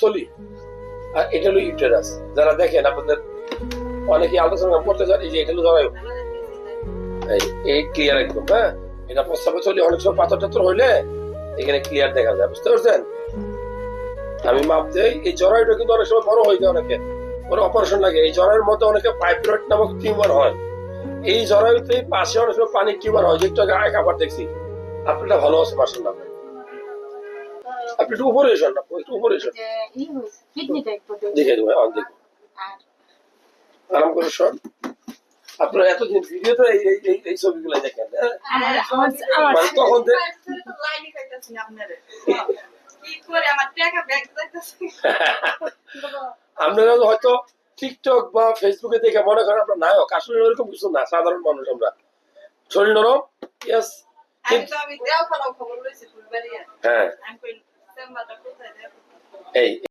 থলি, আর এটা হলো ইউটেরাস। যারা দেখেন আপনাদের অনেকে আল্ট্রাসাউন্ড করতে চান, এই যে এটা হলো জরায়ু, এই ক্লিয়ার একদম। হ্যাঁ, এটা প্রস্তাবে থলি, অনেক সময় পাথর টাথর হইলে এখানে ক্লিয়ার দেখা যায়, বুঝতে পারছেন? আমি মাপ দেই। এই জরায়ুটা কিন্তু অনেক সময় বড় হয়ে যায়, অনেকে ওর অপারেশন লাগে। এই জরায়ুর মধ্যে অনেকে ফাইব্রয়েড নামক টিউমার হয়। এই জরায়ুতে পাশে অনেক সময় পানির টিউমার হয়, যেটা আগে খাবার দেখছি। আপনারটা ভালো আছে মাশাআল্লাহ। আপনি একটু উপরে এসেন না, একটু উপরে এসেন, দেখে দেবো। দেখুন, আরাম করে শোন। আপনারা এতদিন ভিডিওতে এই ছবিগুলো দেখেন, মানে তখন আপনারা হয়তো টিকটক বা ফেসবুকে দেখে মনে করেন আপনার নায়ক, আসলে ওরকম কিছু না, সাধারণ মানুষ আমরা। শরীর নরম, ইয়েস। হ্যাঁ, এই